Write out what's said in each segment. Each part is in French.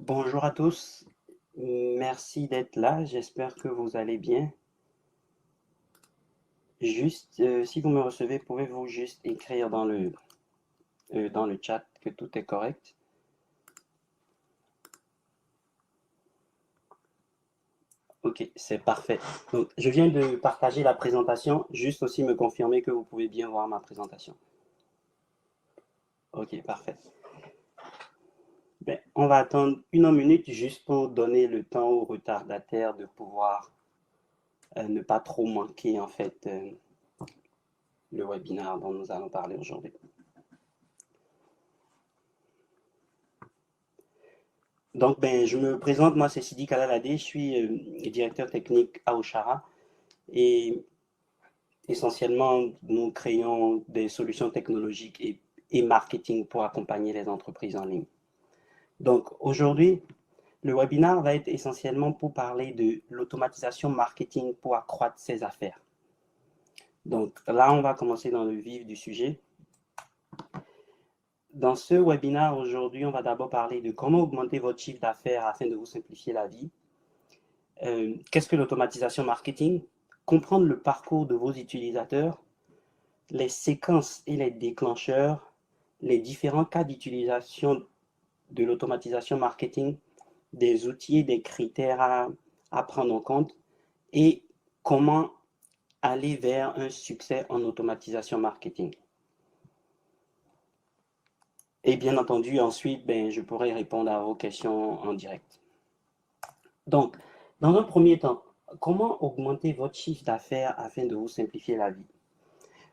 Bonjour à tous, merci d'être là, j'espère que vous allez bien. Juste, si vous me recevez, pouvez-vous juste écrire dans le chat que tout est correct? Ok, c'est parfait. Donc, je viens de partager la présentation, juste aussi me confirmer que vous pouvez bien voir ma présentation. Ok, parfait. Ben, on va attendre une minute juste pour donner le temps aux retardataires de pouvoir ne pas trop manquer en fait le webinaire dont nous allons parler aujourd'hui. Donc, ben, je me présente, moi c'est Sidi Kalaladé, je suis directeur technique à Oshara et essentiellement nous créons des solutions technologiques et marketing pour accompagner les entreprises en ligne. Donc aujourd'hui, le webinaire va être essentiellement pour parler de l'automatisation marketing pour accroître ses affaires. Donc là, on va commencer dans le vif du sujet. Dans ce webinaire aujourd'hui, on va d'abord parler de comment augmenter votre chiffre d'affaires afin de vous simplifier la vie. Qu'est-ce que l'automatisation marketing? Comprendre le parcours de vos utilisateurs, les séquences et les déclencheurs, les différents cas d'utilisation de l'automatisation marketing, des outils et des critères à prendre en compte et comment aller vers un succès en automatisation marketing. Et bien entendu, ensuite, ben, je pourrai répondre à vos questions en direct. Donc, dans un premier temps, comment augmenter votre chiffre d'affaires afin de vous simplifier la vie?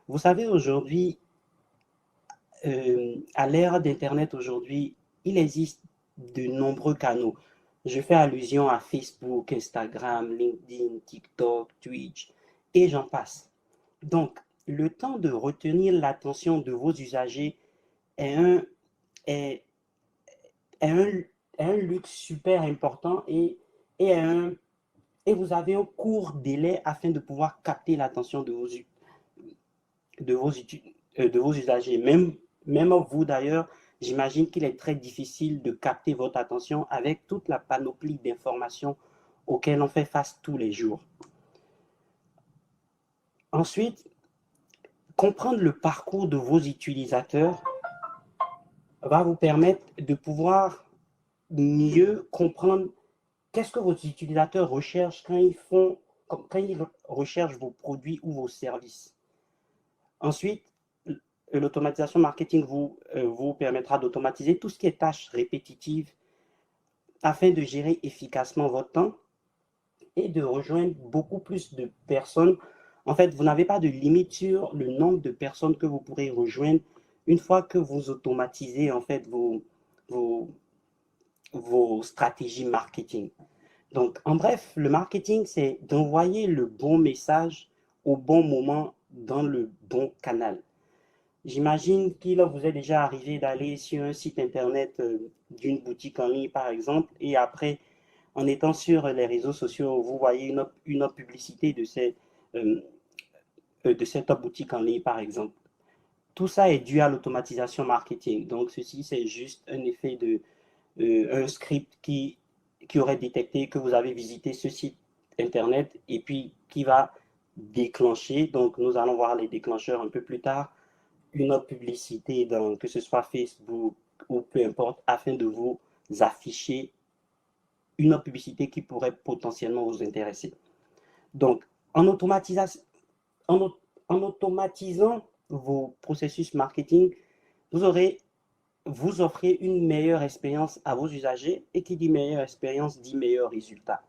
Vous savez, aujourd'hui, à l'ère d'Internet aujourd'hui, il existe de nombreux canaux. Je fais allusion à Facebook, Instagram, LinkedIn, TikTok, Twitch, et j'en passe. Donc, le temps de retenir l'attention de vos usagers est un, est, est un, est un luxe super important et, un, et vous avez un court délai afin de pouvoir capter l'attention de vos usagers. Même vous d'ailleurs, j'imagine qu'il est très difficile de capter votre attention avec toute la panoplie d'informations auxquelles on fait face tous les jours. Ensuite, comprendre le parcours de vos utilisateurs va vous permettre de pouvoir mieux comprendre qu'est-ce que vos utilisateurs recherchent quand ils recherchent vos produits ou vos services. Ensuite, l'automatisation marketing vous permettra d'automatiser tout ce qui est tâches répétitives afin de gérer efficacement votre temps et de rejoindre beaucoup plus de personnes. En fait, vous n'avez pas de limite sur le nombre de personnes que vous pourrez rejoindre une fois que vous automatisez en fait vos, vos stratégies marketing. Donc, en bref, le marketing, c'est d'envoyer le bon message au bon moment dans le bon canal. J'imagine qu'il vous est déjà arrivé d'aller sur un site internet d'une boutique en ligne, par exemple, et après, en étant sur les réseaux sociaux, vous voyez une publicité euh, de cette boutique en ligne, par exemple. Tout ça est dû à l'automatisation marketing. Donc, ceci, c'est juste un effet de un script qui aurait détecté que vous avez visité ce site internet et puis qui va déclencher. Donc, nous allons voir les déclencheurs un peu plus tard une autre publicité, dans, que ce soit Facebook ou peu importe, afin de vous afficher une autre publicité qui pourrait potentiellement vous intéresser. Donc, en, en, en automatisant vos processus marketing, vous aurez vous offrez une meilleure expérience à vos usagers et qui dit meilleure expérience dit meilleurs résultats.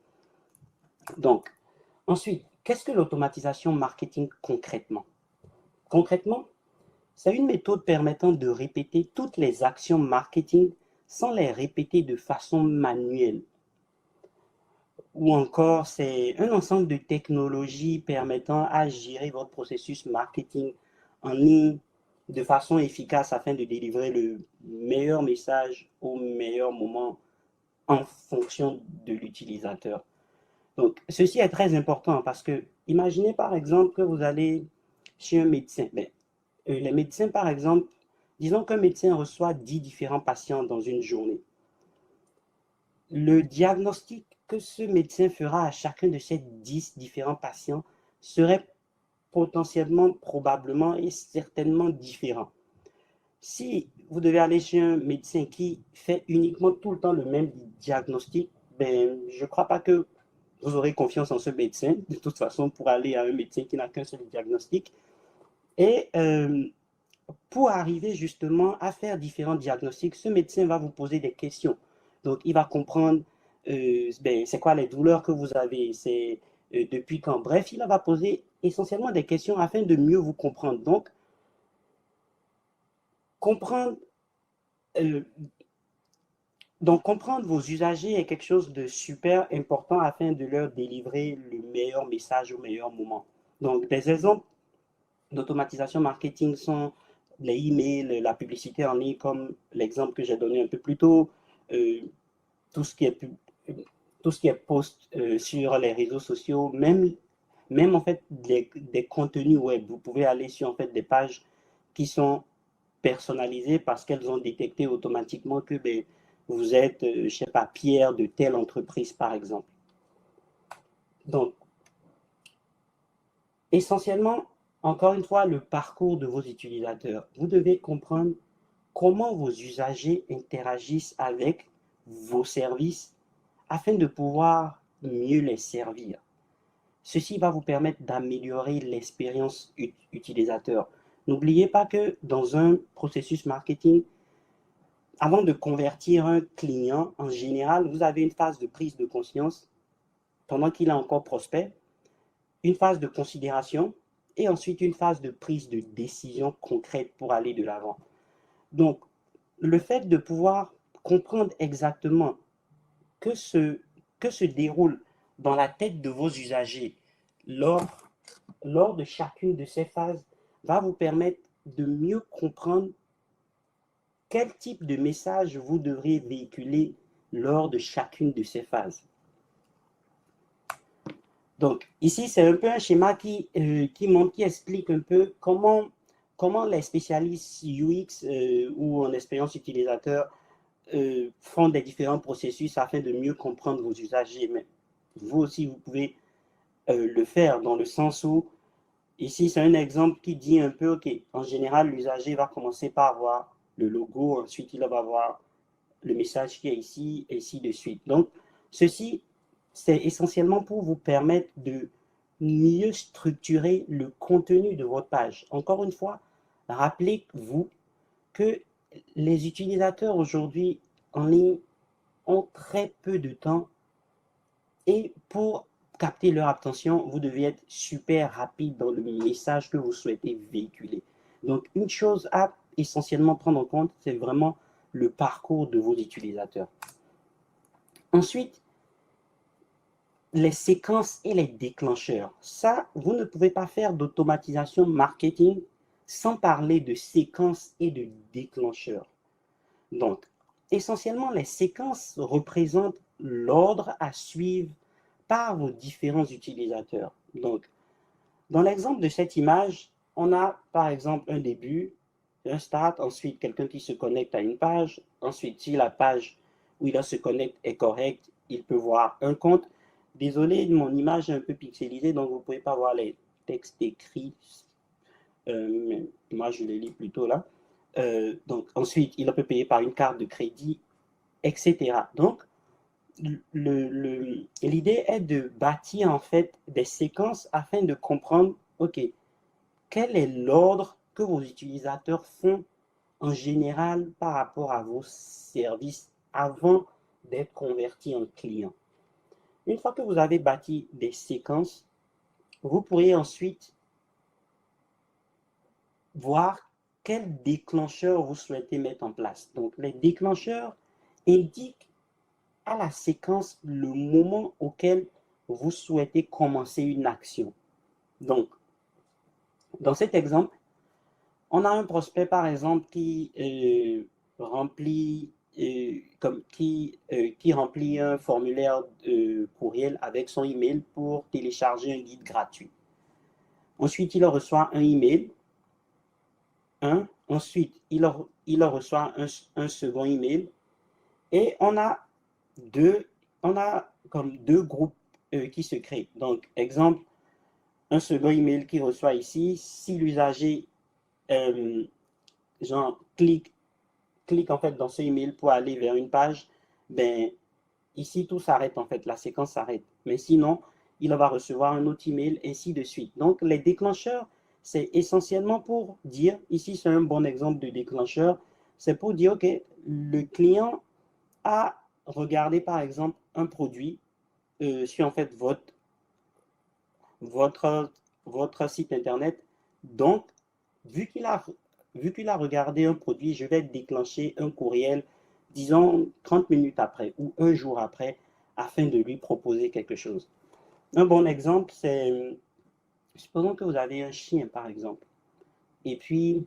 Donc, ensuite, qu'est-ce que l'automatisation marketing concrètement? Concrètement, c'est une méthode permettant de répéter toutes les actions marketing sans les répéter de façon manuelle. Ou encore, c'est un ensemble de technologies permettant à gérer votre processus marketing en ligne de façon efficace afin de délivrer le meilleur message au meilleur moment en fonction de l'utilisateur. Donc, ceci est très important parce que imaginez par exemple que vous allez chez un médecin. Ben, les médecins, par exemple, disons qu'un médecin reçoit 10 différents patients dans une journée. Le diagnostic que ce médecin fera à chacun de ces 10 différents patients serait potentiellement, probablement et certainement différent. Si vous devez aller chez un médecin qui fait uniquement tout le temps le même diagnostic, ben, je ne crois pas que vous aurez confiance en ce médecin, de toute façon, pour aller à un médecin qui n'a qu'un seul diagnostic. Et pour arriver justement à faire différents diagnostics, ce médecin va vous poser des questions. Donc, il va comprendre ben, c'est quoi les douleurs que vous avez, c'est depuis quand. Bref, il va poser essentiellement des questions afin de mieux vous comprendre. Comprendre, euh, donc, comprendre vos usagers est quelque chose de super important afin de leur délivrer le meilleur message au meilleur moment. Donc, des exemples d'automatisation marketing sont les emails, la publicité en ligne, comme l'exemple que j'ai donné un peu plus tôt, euh, tout ce qui est tout ce qui est post sur les réseaux sociaux, même en fait des contenus web. Vous pouvez aller sur en fait des pages qui sont personnalisées parce qu'elles ont détecté automatiquement que ben, vous êtes, je sais pas, Pierre de telle entreprise par exemple. Donc, essentiellement, encore une fois, le parcours de vos utilisateurs. Vous devez comprendre comment vos usagers interagissent avec vos services afin de pouvoir mieux les servir. Ceci va vous permettre d'améliorer l'expérience utilisateur. N'oubliez pas que dans un processus marketing, avant de convertir un client, en général, vous avez une phase de prise de conscience pendant qu'il est encore prospect, une phase de considération et ensuite une phase de prise de décision concrète pour aller de l'avant. Donc, le fait de pouvoir comprendre exactement que se déroule dans la tête de vos usagers lors, lors de chacune de ces phases va vous permettre de mieux comprendre quel type de message vous devrez véhiculer lors de chacune de ces phases. Donc, ici, c'est un peu un schéma qui explique un peu comment les spécialistes UX ou en expérience utilisateur font des différents processus afin de mieux comprendre vos usagers. Mais vous aussi, vous pouvez le faire dans le sens où, ici, c'est un exemple qui dit un peu, OK, en général, l'usager va commencer par voir le logo, ensuite, il va voir le message qui est ici, et ainsi de suite. Donc, ceci, c'est essentiellement pour vous permettre de mieux structurer le contenu de votre page. Encore une fois, rappelez-vous que les utilisateurs aujourd'hui en ligne ont très peu de temps et pour capter leur attention, vous devez être super rapide dans le message que vous souhaitez véhiculer. Donc, une chose à essentiellement prendre en compte, c'est vraiment le parcours de vos utilisateurs. Ensuite, les séquences et les déclencheurs. Ça, vous ne pouvez pas faire d'automatisation marketing sans parler de séquences et de déclencheurs. Donc, essentiellement, les séquences représentent l'ordre à suivre par vos différents utilisateurs. Donc, dans l'exemple de cette image, on a par exemple un début, un start, ensuite quelqu'un qui se connecte à une page, ensuite si la page où il se connecte est correcte, il peut voir un compte. Désolé, mon image est un peu pixelisée, donc vous ne pouvez pas voir les textes écrits. Moi, je les lis plutôt là. Donc ensuite, il peut payer par une carte de crédit, etc. Donc, l'idée est de bâtir en fait des séquences afin de comprendre, OK, quel est l'ordre que vos utilisateurs font en général par rapport à vos services avant d'être convertis en clients. Une fois que vous avez bâti des séquences, vous pourrez ensuite voir quel déclencheur vous souhaitez mettre en place. Donc, les déclencheurs indiquent à la séquence le moment auquel vous souhaitez commencer une action. Donc, dans cet exemple, on a un prospect, par exemple, qui remplit qui remplit un formulaire courriel avec son email pour télécharger un guide gratuit. Ensuite, il reçoit un email. Ensuite, il reçoit un second email. Et on a on a comme deux groupes qui se créent. Donc, exemple, un second email qui reçoit ici, si l'usager genre clique en fait dans ce email pour aller vers une page, ben ici tout s'arrête en fait, la séquence s'arrête. Mais sinon, il va recevoir un autre email, ainsi de suite. Donc les déclencheurs, c'est essentiellement pour dire, ici c'est un bon exemple de déclencheur, c'est pour dire, ok, le client a regardé par exemple un produit sur en fait votre, votre site internet. Donc, vu qu'il a, vu qu'il a regardé un produit, je vais déclencher un courriel, disons 30 minutes après ou un jour après, afin de lui proposer quelque chose. Un bon exemple, c'est, supposons que vous avez un chien, par exemple, et puis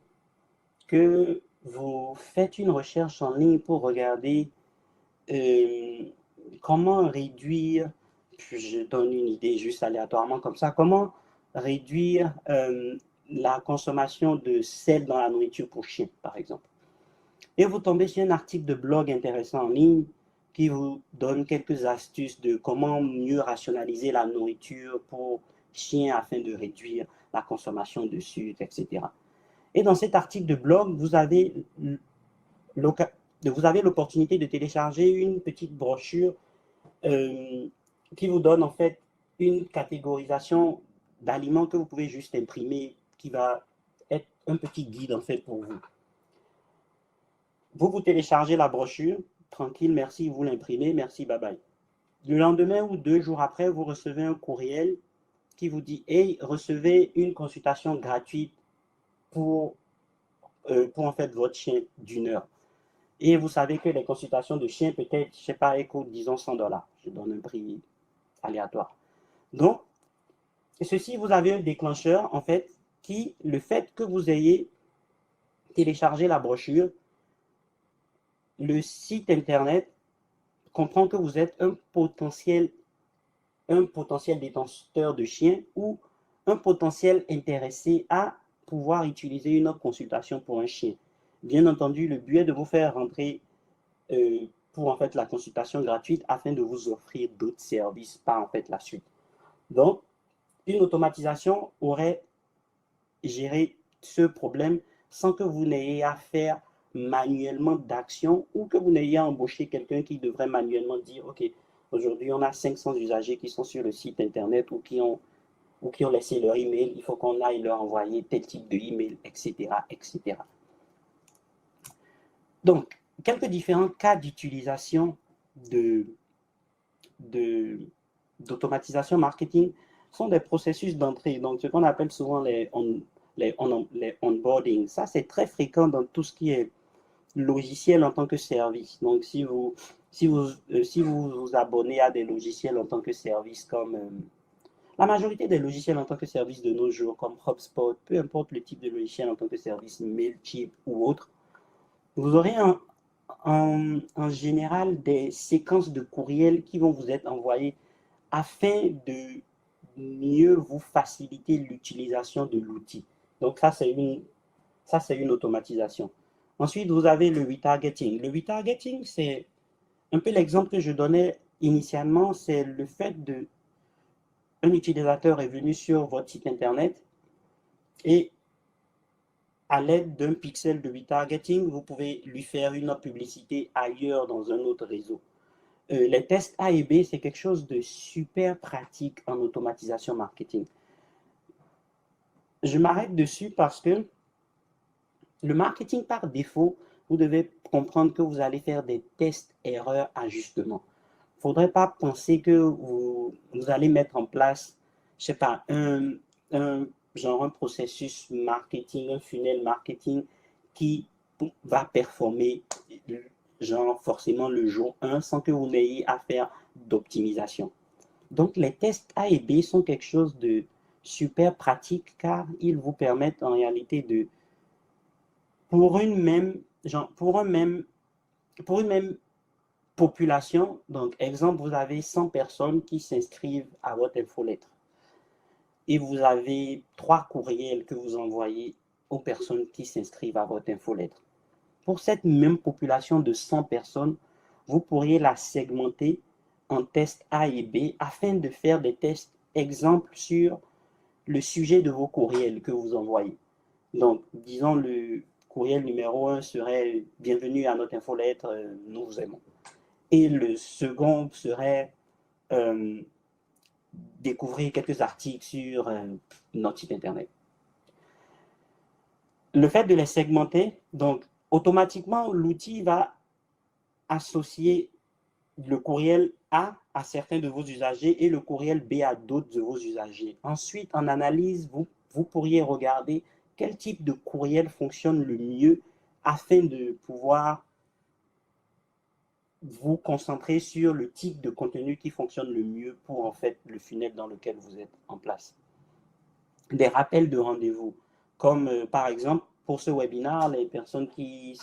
que vous faites une recherche en ligne pour regarder euh, comment réduire, je donne une idée juste aléatoirement comme ça, comment réduire la consommation de sel dans la nourriture pour chiens, par exemple. Et vous tombez sur un article de blog intéressant en ligne qui vous donne quelques astuces de comment mieux rationaliser la nourriture pour chiens afin de réduire la consommation de sucre, etc. Et dans cet article de blog, vous avez l'opportunité de télécharger une petite brochure euh, qui vous donne en fait une catégorisation d'aliments que vous pouvez juste imprimer, qui va être un petit guide en fait pour vous. Vous téléchargez la brochure, tranquille, merci, vous l'imprimez, merci, bye bye. Le lendemain ou 2 jours après, vous recevez un courriel qui vous dit, hey, recevez une consultation gratuite pour, pour en fait votre chien d'1 heure. Et vous savez que les consultations de chiens, peut-être, je ne sais pas, coûtent, disons, $100. Je donne un prix aléatoire. Donc, ceci, vous avez un déclencheur, en fait, qui, le fait que vous ayez téléchargé la brochure, le site internet comprend que vous êtes un potentiel détenteur de chiens ou un potentiel intéressé à pouvoir utiliser une consultation pour un chien. Bien entendu, le but est de vous faire rentrer pour en fait la consultation gratuite afin de vous offrir d'autres services par en fait la suite. Donc, une automatisation aurait géré ce problème sans que vous n'ayez à faire manuellement d'action ou que vous n'ayez à embaucher quelqu'un qui devrait manuellement dire, OK, aujourd'hui on a 500 usagers qui sont sur le site internet ou qui ont laissé leur email, il faut qu'on aille leur envoyer tel type de email, etc., etc. Donc, quelques différents cas d'utilisation de, d'automatisation marketing sont des processus d'entrée. Donc, ce qu'on appelle souvent les onboarding. Ça, c'est très fréquent dans tout ce qui est logiciel en tant que service. Donc, si vous vous abonnez à des logiciels en tant que service comme la majorité des logiciels en tant que service de nos jours, comme HubSpot, peu importe le type de logiciel en tant que service, Mailchimp ou autre, vous aurez en général des séquences de courriels qui vont vous être envoyées afin de mieux vous faciliter l'utilisation de l'outil. Donc ça, c'est une automatisation. Ensuite, vous avez le retargeting. Le retargeting, c'est un peu l'exemple que je donnais initialement, c'est le fait de un utilisateur est venu sur votre site internet et à l'aide d'un pixel de retargeting, vous pouvez lui faire une autre publicité ailleurs dans un autre réseau. Les tests A et B, c'est quelque chose de super pratique en automatisation marketing. Je m'arrête dessus parce que le marketing par défaut, vous devez comprendre que vous allez faire des tests, erreurs, ajustements. Il ne faudrait pas penser que vous allez mettre en place, je sais pas, genre un processus marketing, un funnel marketing qui va performer genre forcément le jour 1 sans que vous n'ayez à faire d'optimisation. Donc les tests A et B sont quelque chose de super pratique car ils vous permettent en réalité de, pour une même, genre, pour une même population, donc exemple, vous avez 100 personnes qui s'inscrivent à votre infolettre et vous avez 3 courriels que vous envoyez aux personnes qui s'inscrivent à votre infolettre. Pour cette même population de 100 personnes, vous pourriez la segmenter en tests A et B afin de faire des tests exemples sur le sujet de vos courriels que vous envoyez. Donc, disons, le courriel numéro 1 serait « Bienvenue à notre infolettre, nous vous aimons ». Et le second serait découvrir quelques articles sur notre site internet. Le fait de les segmenter, donc automatiquement, l'outil va associer le courriel A à certains de vos usagers et le courriel B à d'autres de vos usagers. Ensuite, en analyse, vous pourriez regarder quel type de courriel fonctionne le mieux afin de pouvoir vous concentrer sur le type de contenu qui fonctionne le mieux pour en fait le funnel dans lequel vous êtes en place. Des rappels de rendez-vous, comme par exemple pour ce webinaire, les personnes qui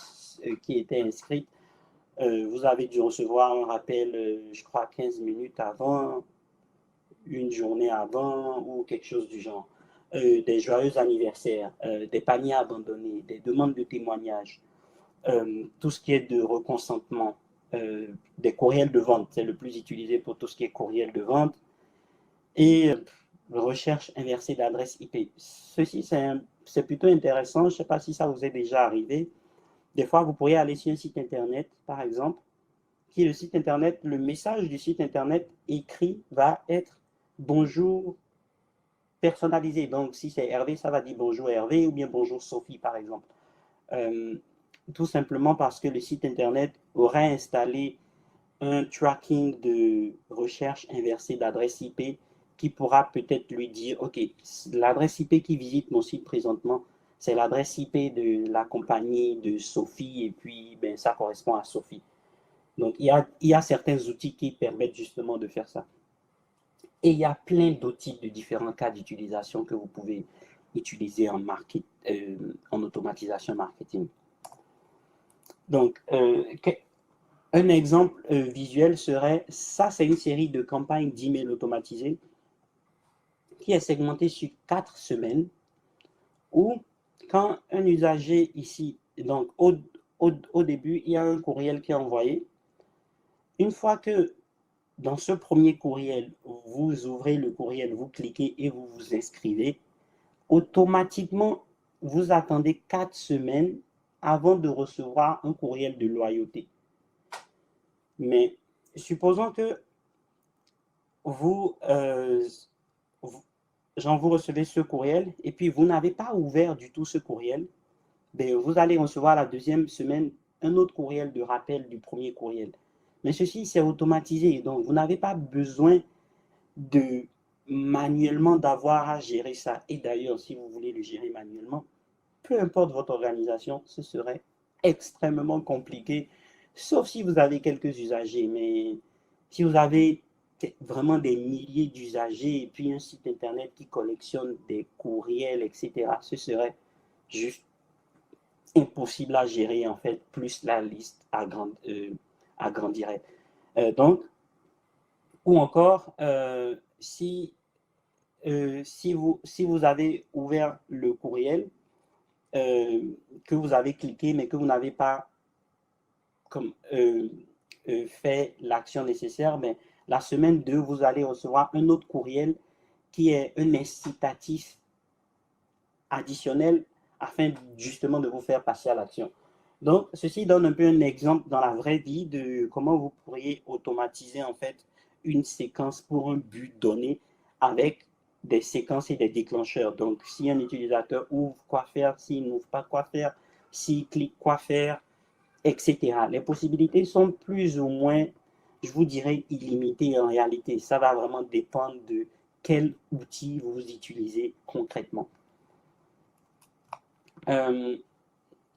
étaient inscrites, vous avez dû recevoir un rappel, je crois 15 minutes avant, une journée avant ou quelque chose du genre. Des joyeux anniversaires, des paniers abandonnés, des demandes de témoignages, tout ce qui est de reconsentement, des courriels de vente, c'est le plus utilisé pour tout ce qui est courriel de vente, et recherche inversée d'adresse IP. Ceci, c'est plutôt intéressant, je ne sais pas si ça vous est déjà arrivé. Des fois, vous pourriez aller sur un site internet, par exemple, qui est le site internet, le message du site internet écrit va être bonjour personnalisé. Donc, si c'est Hervé, ça va dire bonjour Hervé ou bien bonjour Sophie, par exemple. Tout simplement parce que le site internet aura installé un tracking de recherche inversée d'adresse IP qui pourra peut-être lui dire, OK, l'adresse IP qui visite mon site présentement, c'est l'adresse IP de la compagnie de Sophie et puis ben, ça correspond à Sophie. Donc, il y a certains outils qui permettent justement de faire ça. Et il y a plein d'outils de différents cas d'utilisation que vous pouvez utiliser en automatisation marketing. Donc, un exemple visuel serait, ça c'est une série de campagnes d'emails automatisées qui est segmentée sur 4 semaines où quand un usager ici, donc au début, il y a un courriel qui est envoyé. Une fois que dans ce premier courriel, vous ouvrez le courriel, vous cliquez et vous vous inscrivez, automatiquement, vous attendez 4 semaines avant de recevoir un courriel de loyauté. Mais supposons que vous recevez ce courriel et puis vous n'avez pas ouvert du tout ce courriel, ben vous allez recevoir la deuxième semaine un autre courriel de rappel du premier courriel. Mais ceci, c'est automatisé, donc vous n'avez pas besoin de manuellement d'avoir à gérer ça. Et d'ailleurs, si vous voulez le gérer manuellement, peu importe votre organisation, ce serait extrêmement compliqué, sauf si vous avez quelques usagers. Mais si vous avez vraiment des milliers d'usagers et puis un site internet qui collectionne des courriels, etc., ce serait juste impossible à gérer, en fait, plus la liste agrandirait. Donc, ou encore, si vous avez ouvert le courriel, que vous avez cliqué, mais que vous n'avez pas fait l'action nécessaire, mais la semaine 2, vous allez recevoir un autre courriel qui est un incitatif additionnel afin justement de vous faire passer à l'action. Donc, ceci donne un peu un exemple dans la vraie vie de comment vous pourriez automatiser en fait une séquence pour un but donné avec des séquences et des déclencheurs. Donc, si un utilisateur ouvre, quoi faire, s'il n'ouvre pas, quoi faire, s'il clique, quoi faire, etc. Les possibilités sont plus ou moins, je vous dirais, illimitées en réalité. Ça va vraiment dépendre de quel outil vous utilisez concrètement.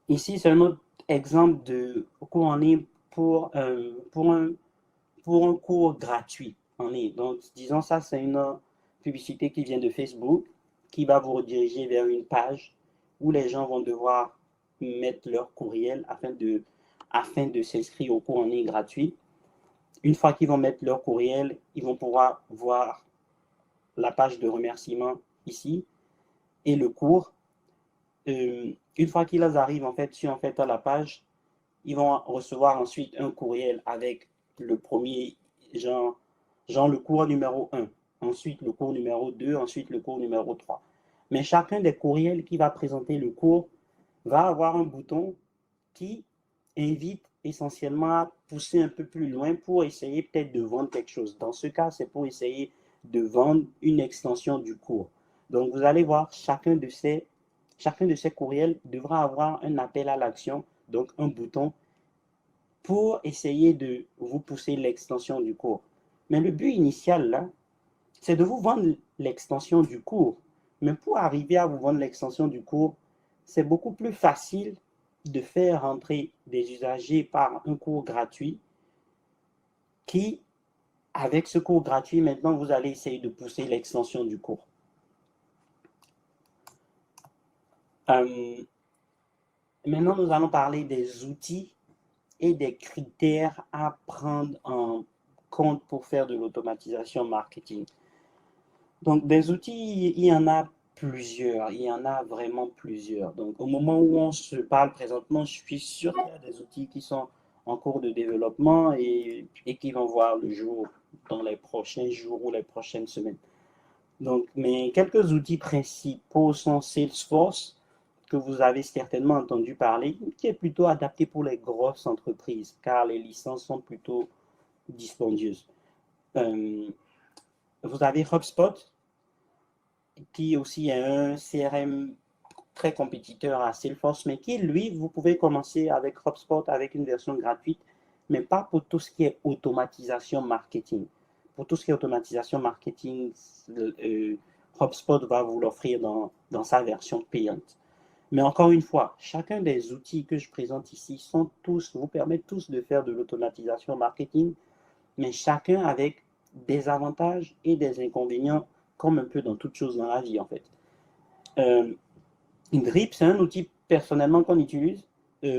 Ici, c'est un autre exemple de cours en ligne pour un cours gratuit en ligne. Donc, disons ça, c'est une publicité qui vient de Facebook qui va vous rediriger vers une page où les gens vont devoir mettre leur courriel afin de s'inscrire au cours en ligne gratuit. Une fois qu'ils vont mettre leur courriel, ils vont pouvoir voir la page de remerciement ici et le cours. Une fois qu'ils arrivent en fait sur la page, ils vont recevoir ensuite un courriel avec le premier, genre le cours numéro 1, ensuite le cours numéro 2, ensuite le cours numéro 3. Mais chacun des courriels qui va présenter le cours va avoir un bouton qui invite essentiellement à pousser un peu plus loin pour essayer peut-être de vendre quelque chose. Dans ce cas, c'est pour essayer de vendre une extension du cours. Donc, vous allez voir, chacun de ces courriels devra avoir un appel à l'action, donc un bouton, pour essayer de vous pousser l'extension du cours. Mais le but initial, là, c'est de vous vendre l'extension du cours. Mais pour arriver à vous vendre l'extension du cours, c'est beaucoup plus facile de faire rentrer des usagers par un cours gratuit qui, avec ce cours gratuit, maintenant, vous allez essayer de pousser l'extension du cours. Maintenant, nous allons parler des outils et des critères à prendre en compte pour faire de l'automatisation marketing. Donc, des outils, il y en a plusieurs, il y en a vraiment plusieurs. Donc, au moment où on se parle présentement, je suis sûr qu'il y a des outils qui sont en cours de développement et qui vont voir le jour dans les prochains jours ou les prochaines semaines. Donc, mais quelques outils principaux sont Salesforce, que vous avez certainement entendu parler, qui est plutôt adapté pour les grosses entreprises, car les licences sont plutôt dispendieuses. Vous avez HubSpot, qui aussi est un CRM très compétiteur à Salesforce, mais qui, lui, vous pouvez commencer avec HubSpot avec une version gratuite, mais pas pour tout ce qui est automatisation marketing. Pour tout ce qui est automatisation marketing, HubSpot va vous l'offrir dans sa version payante. Mais encore une fois, chacun des outils que je présente ici vous permettent tous de faire de l'automatisation marketing, mais chacun avec des avantages et des inconvénients, comme un peu dans toute chose dans la vie, en fait. Drip, c'est un outil personnellement qu'on utilise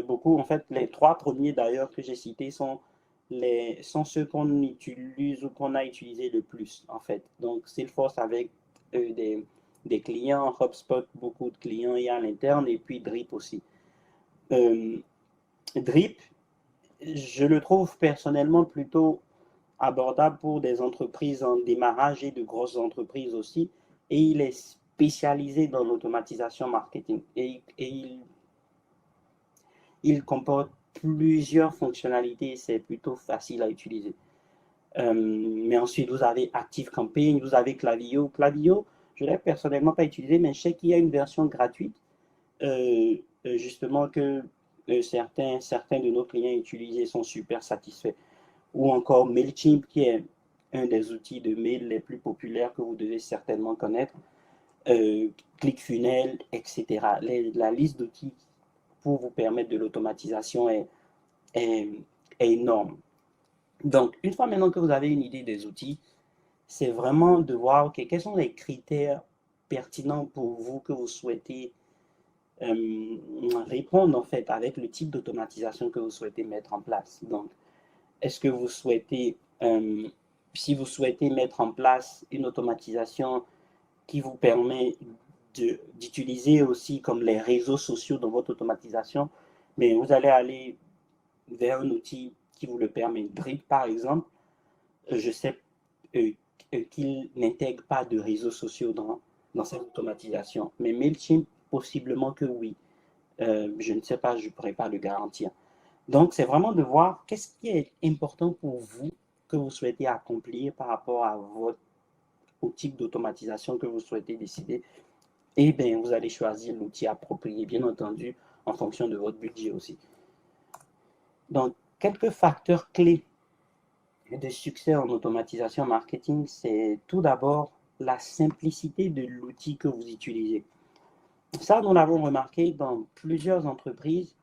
beaucoup. En fait, les 3 premiers d'ailleurs que j'ai cités sont ceux qu'on utilise ou qu'on a utilisé le plus, en fait. Donc, Salesforce avec des clients, HubSpot, beaucoup de clients et à l'interne, et puis Drip aussi. Drip, je le trouve personnellement plutôt abordable pour des entreprises en démarrage et de grosses entreprises aussi. Et il est spécialisé dans l'automatisation marketing. Et il comporte plusieurs fonctionnalités. C'est plutôt facile à utiliser. Mais ensuite, vous avez ActiveCampaign, vous avez Klaviyo. Klaviyo, je ne l'ai personnellement pas utilisé, mais je sais qu'il y a une version gratuite, justement que certains de nos clients utilisés sont super satisfaits. Ou encore MailChimp, qui est un des outils de mail les plus populaires que vous devez certainement connaître, ClickFunnels, etc. La liste d'outils pour vous permettre de l'automatisation est énorme. Donc, une fois maintenant que vous avez une idée des outils, c'est vraiment de voir, OK, quels sont les critères pertinents pour vous que vous souhaitez répondre en fait avec le type d'automatisation que vous souhaitez mettre en place. Donc, est-ce que vous souhaitez, si vous souhaitez mettre en place une automatisation qui vous permet d'utiliser aussi comme les réseaux sociaux dans votre automatisation, mais vous allez aller vers un outil qui vous le permet. Drip, par exemple, je sais qu'il n'intègre pas de réseaux sociaux dans cette automatisation, mais MailChimp, possiblement que oui. Je ne sais pas, je ne pourrais pas le garantir. Donc, c'est vraiment de voir qu'est-ce qui est important pour vous que vous souhaitez accomplir par rapport au type d'automatisation que vous souhaitez décider. Et bien, vous allez choisir l'outil approprié, bien entendu, en fonction de votre budget aussi. Donc, quelques facteurs clés de succès en automatisation marketing, c'est tout d'abord la simplicité de l'outil que vous utilisez. Ça, nous l'avons remarqué dans plusieurs entreprises,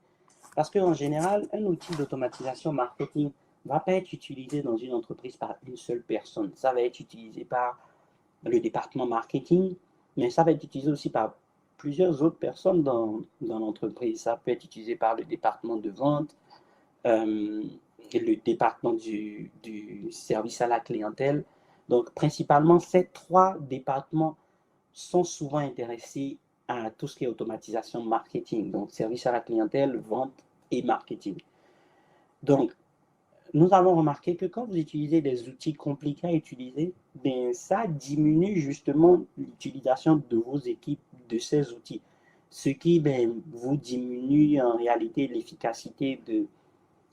parce qu'en général, un outil d'automatisation marketing ne va pas être utilisé dans une entreprise par une seule personne. Ça va être utilisé par le département marketing, mais ça va être utilisé aussi par plusieurs autres personnes dans l'entreprise. Ça peut être utilisé par le département de vente, le département du service à la clientèle. Donc, principalement, ces 3 départements sont souvent intéressés à tout ce qui est automatisation marketing, donc service à la clientèle, vente et marketing. Donc, nous avons remarqué que quand vous utilisez des outils compliqués à utiliser, ben, ça diminue justement l'utilisation de vos équipes de ces outils, ce qui ben, vous diminue en réalité l'efficacité de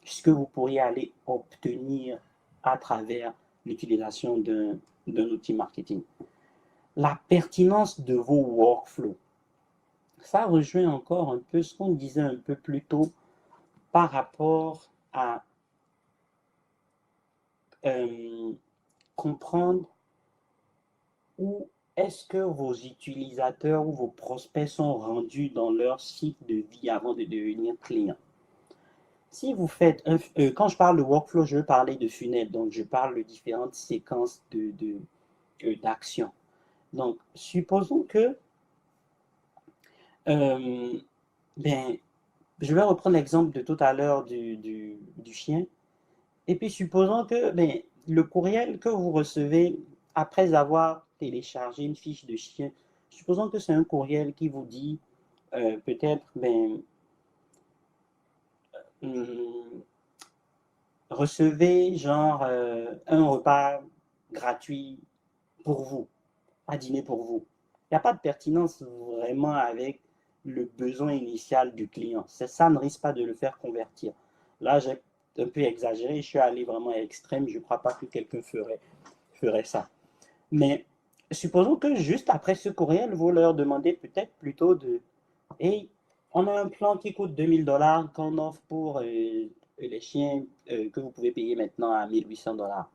ce que vous pourriez aller obtenir à travers l'utilisation d'un outil marketing. La pertinence de vos workflows. Ça rejoint encore un peu ce qu'on disait un peu plus tôt par rapport à comprendre où est-ce que vos utilisateurs ou vos prospects sont rendus dans leur cycle de vie avant de devenir clients. Si vous faites quand je parle de workflow, je veux parler de funnel, donc je parle de différentes séquences d'actions. Donc, supposons que, ben, je vais reprendre l'exemple de tout à l'heure du chien. Et puis, supposons que ben, le courriel que vous recevez après avoir téléchargé une fiche de chien, supposons que c'est un courriel qui vous dit peut-être, ben, recevez genre un repas gratuit pour vous, à dîner pour vous. Il n'y a pas de pertinence vraiment avec le besoin initial du client. Ça ne risque pas de le faire convertir. Là, j'ai un peu exagéré, je suis allé vraiment à l'extrême, je ne crois pas que quelqu'un ferait ça. Mais supposons que juste après ce courriel, vous leur demandez peut-être plutôt de hey, on a un plan qui coûte 2000 $ qu'on offre pour les chiens que vous pouvez payer maintenant à 1800 $.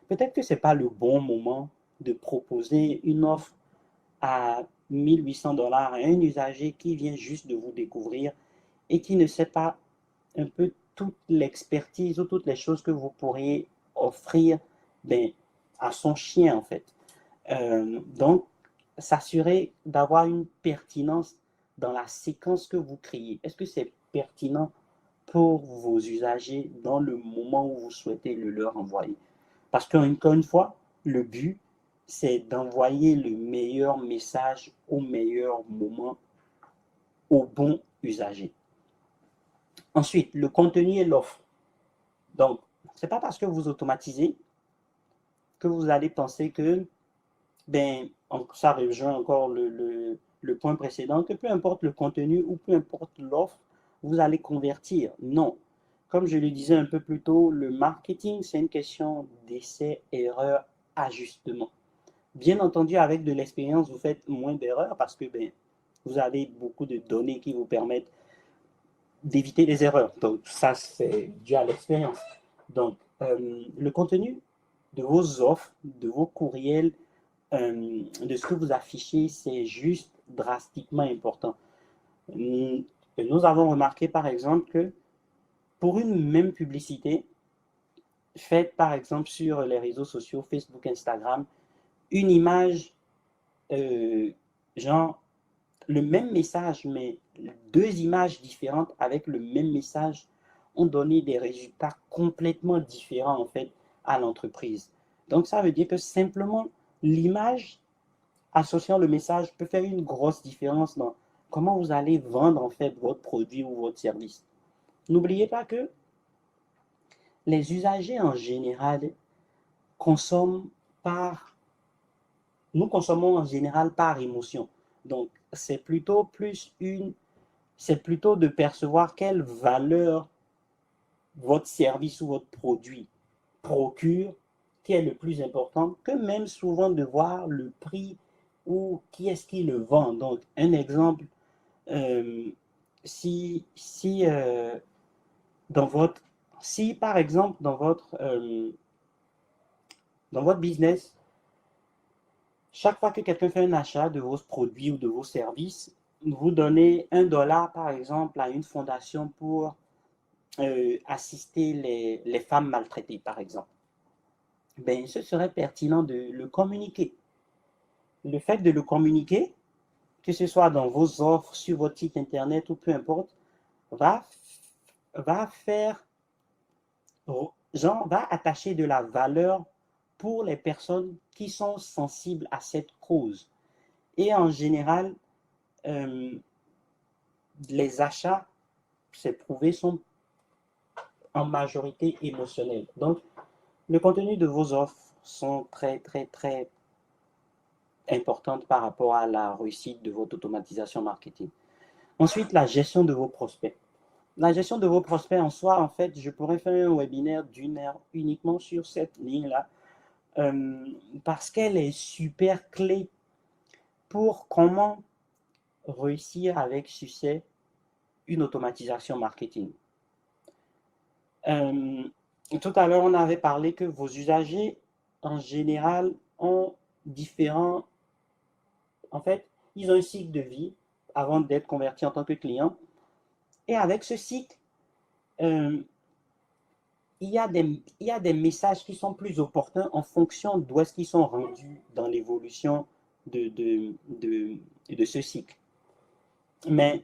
Peut-être que ce n'est pas le bon moment de proposer une offre à 1800 $ à un usager qui vient juste de vous découvrir et qui ne sait pas un peu toute l'expertise ou toutes les choses que vous pourriez offrir ben, à son chien en fait. Donc, s'assurer d'avoir une pertinence dans la séquence que vous créez. Est-ce que c'est pertinent pour vos usagers dans le moment où vous souhaitez le leur envoyer? Parce qu'encore une fois, le but, c'est d'envoyer le meilleur message au meilleur moment au bon usager. Ensuite, le contenu et l'offre. Donc, ce n'est pas parce que vous automatisez que vous allez penser que, ben, ça rejoint encore le point précédent, que peu importe le contenu ou peu importe l'offre, vous allez convertir. Non. Comme je le disais un peu plus tôt, le marketing, c'est une question d'essai, erreur, ajustement. Bien entendu, avec de l'expérience, vous faites moins d'erreurs parce que ben, vous avez beaucoup de données qui vous permettent d'éviter les erreurs. Donc, ça, c'est dû à l'expérience. Donc, le contenu de vos offres, de vos courriels, de ce que vous affichez, c'est juste drastiquement important. Nous avons remarqué, par exemple, que pour une même publicité, faite par exemple sur les réseaux sociaux, Facebook, Instagram, une image, euh, genre le même message, mais deux images différentes avec le même message ont donné des résultats complètement différents en fait à l'entreprise. Donc ça veut dire que simplement l'image associant le message peut faire une grosse différence dans comment vous allez vendre en fait votre produit ou votre service. N'oubliez pas que les usagers en général consomment par nous consommons en général par émotion. Donc, c'est plutôt de percevoir quelle valeur votre service ou votre produit procure qui est le plus important que même souvent de voir le prix ou qui est-ce qui le vend. Donc, un exemple, euh, si, si, dans votre, si par exemple dans votre business, chaque fois que quelqu'un fait un achat de vos produits ou de vos services, vous donnez 1 $ par exemple à une fondation pour assister les femmes maltraitées, par exemple. Ben, ce serait pertinent de le communiquer. Le fait de le communiquer, que ce soit dans vos offres, sur votre site internet ou peu importe, va, va faire, genre, va attacher de la valeur pour les personnes qui sont sensibles à cette cause. Et en général, les achats, c'est prouvé, sont en majorité émotionnel. Donc, le contenu de vos offres sont très, très, très importantes par rapport à la réussite de votre automatisation marketing. Ensuite, la gestion de vos prospects. La gestion de vos prospects en soi, en fait, je pourrais faire un webinaire d'une heure uniquement sur cette ligne-là, parce qu'elle est super clé pour comment réussir avec succès une automatisation marketing. Tout à l'heure, on avait parlé que vos usagers, en général, ont différents... En fait, ils ont un cycle de vie avant d'être convertis en tant que client. Et avec ce cycle, euh, il y a des messages qui sont plus opportuns en fonction d'où est-ce qu'ils sont rendus dans l'évolution de ce cycle. Mais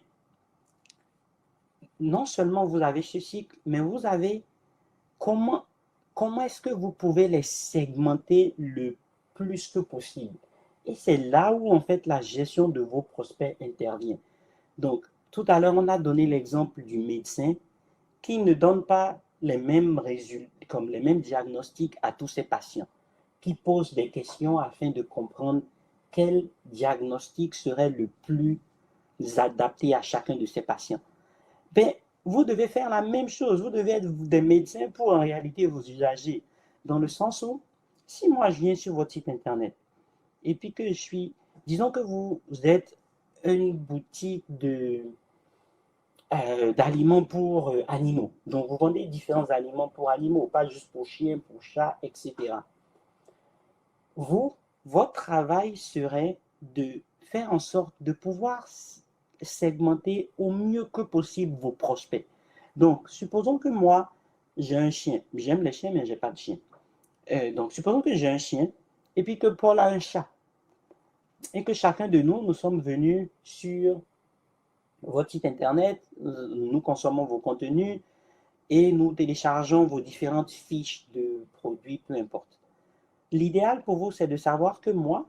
non seulement vous avez ce cycle, mais vous avez comment est-ce que vous pouvez les segmenter le plus que possible. Et c'est là où en fait la gestion de vos prospects intervient. Donc, tout à l'heure, on a donné l'exemple du médecin qui ne donne pas les mêmes résultats, comme les mêmes diagnostics à tous ses patients, qui pose des questions afin de comprendre quel diagnostic serait le plus adapté à chacun de ses patients. Ben, vous devez faire la même chose, vous devez être des médecins pour en réalité vos usagers, dans le sens où, si moi je viens sur votre site internet, et puis que je suis, disons que vous êtes une boutique d'aliments pour animaux. Donc, vous vendez différents aliments pour animaux, pas juste pour chiens, pour chats, etc. Vous, votre travail serait de faire en sorte de pouvoir segmenter au mieux que possible vos prospects. Donc, supposons que moi, j'ai un chien. J'aime les chiens, mais je n'ai pas de chien. Donc, supposons que j'ai un chien et puis que Paul a un chat. Et que chacun de nous, nous sommes venus sur votre site internet, nous consommons vos contenus et nous téléchargeons vos différentes fiches de produits, peu importe. L'idéal pour vous, c'est de savoir que moi,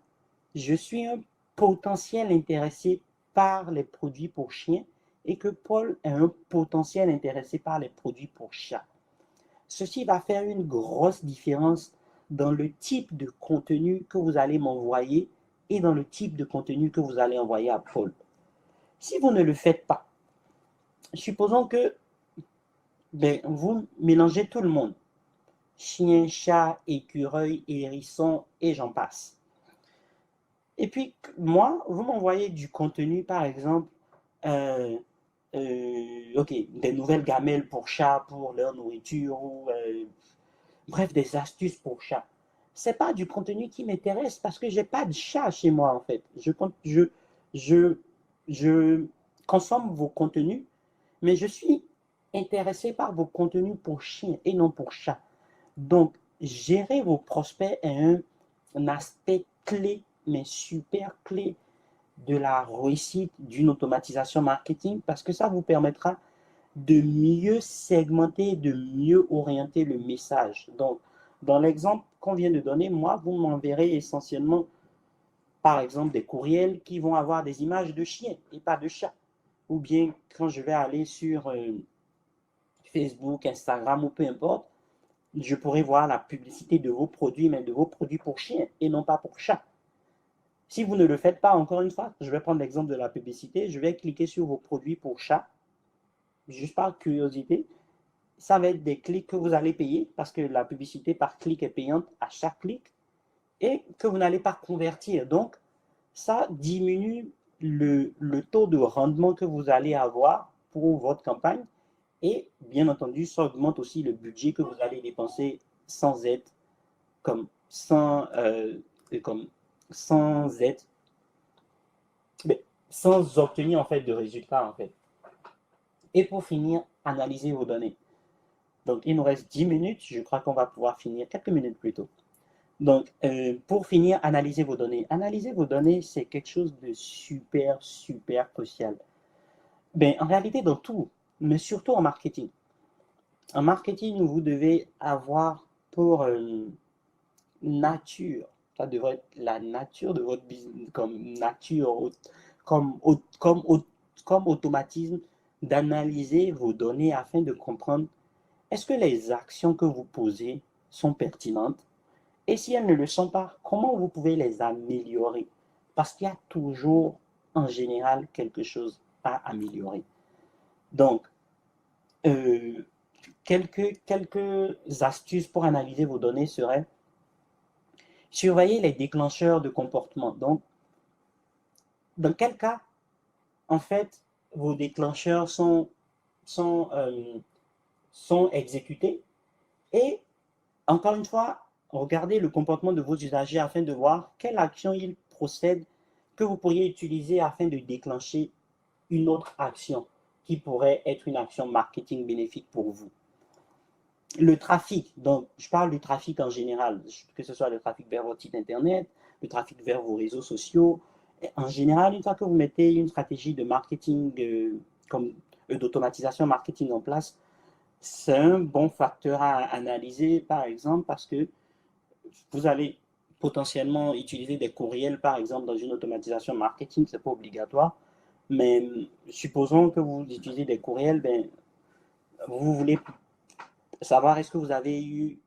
je suis un potentiel intéressé par les produits pour chiens et que Paul est un potentiel intéressé par les produits pour chats. Ceci va faire une grosse différence dans le type de contenu que vous allez m'envoyer et dans le type de contenu que vous allez envoyer à Paul. Si vous ne le faites pas, supposons que vous mélangez tout le monde. Chien, chat, écureuil, hérisson et j'en passe. Et puis, moi, vous m'envoyez du contenu, par exemple, ok, des nouvelles gamelles pour chats, pour leur nourriture, ou bref, des astuces pour chats. C'est pas du contenu qui m'intéresse parce que j'ai pas de chat chez moi, en fait. Je, je consomme vos contenus, mais je suis intéressé par vos contenus pour chiens et non pour chats. Donc, gérer vos prospects est un aspect clé, mais super clé de la réussite d'une automatisation marketing parce que ça vous permettra de mieux segmenter, de mieux orienter le message. Donc, dans l'exemple qu'on vient de donner, moi, vous m'enverrez essentiellement, par exemple, des courriels qui vont avoir des images de chiens et pas de chats. Ou bien, quand je vais aller sur Facebook, Instagram ou peu importe, je pourrais voir la publicité de vos produits, mais de vos produits pour chiens et non pas pour chats. Si vous ne le faites pas, encore une fois, je vais prendre l'exemple de la publicité, je vais cliquer sur vos produits pour chats, juste par curiosité. Ça va être des clics que vous allez payer parce que la publicité par clic est payante à chaque clic et que vous n'allez pas convertir. Donc, ça diminue le taux de rendement que vous allez avoir pour votre campagne et bien entendu, ça augmente aussi le budget que vous allez dépenser sans être comme sans être mais sans obtenir en fait de résultats en fait. Et pour finir, analysez vos données. Donc il nous reste 10 minutes, je crois qu'on va pouvoir finir quelques minutes plus tôt. Donc pour finir, analysez vos données. Analyser vos données, c'est quelque chose de super, super crucial. Ben, en réalité, dans tout, mais surtout en marketing. En marketing, vous devez avoir pour nature, ça devrait être la nature de votre business, comme nature, comme, comme, comme automatisme, d'analyser vos données afin de comprendre est-ce que les actions que vous posez sont pertinentes? Et si elles ne le sont pas, comment vous pouvez les améliorer? Parce qu'il y a toujours, en général, quelque chose à améliorer. Donc, euh, quelques astuces pour analyser vos données seraient surveiller les déclencheurs de comportement. Donc, dans quel cas, en fait, vos déclencheurs sont, euh, sont exécutés? Et encore une fois, regardez le comportement de vos usagers afin de voir quelle action ils procèdent que vous pourriez utiliser afin de déclencher une autre action qui pourrait être une action marketing bénéfique pour vous. Le trafic, donc je parle du trafic en général, que ce soit le trafic vers votre site internet, le trafic vers vos réseaux sociaux. En général, une fois que vous mettez une stratégie de marketing, comme d'automatisation marketing en place, c'est un bon facteur à analyser, par exemple, parce que vous allez potentiellement utiliser des courriels, par exemple, dans une automatisation marketing, c'est pas obligatoire, mais supposons que vous utilisez des courriels, ben, vous voulez savoir est-ce que vous avez eu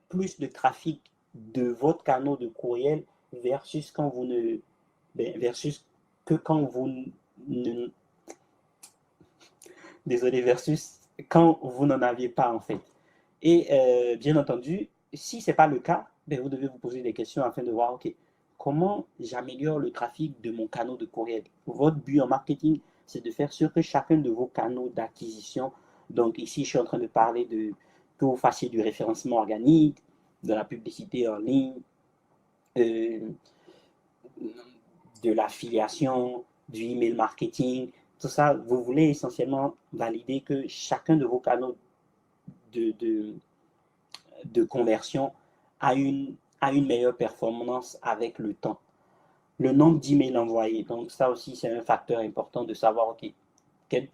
plus de trafic de votre canal de courriel versus quand vous ne versus que quand vous ne désolé versus quand vous n'en aviez pas en fait. Et bien entendu, si c'est pas le cas, ben, vous devez vous poser des questions afin de voir ok comment j'améliore le trafic de mon canal de courriel. Votre but en marketing, c'est de faire sûr que chacun de vos canaux d'acquisition, donc ici je suis en train de parler de que vous fassiez du référencement organique, de la publicité en ligne, euh, de l'affiliation, du email marketing, tout ça, vous voulez essentiellement valider que chacun de vos canaux de, de, de conversion a une meilleure performance avec le temps. Le nombre d'emails envoyés, donc ça aussi c'est un facteur important de savoir, ok, quel,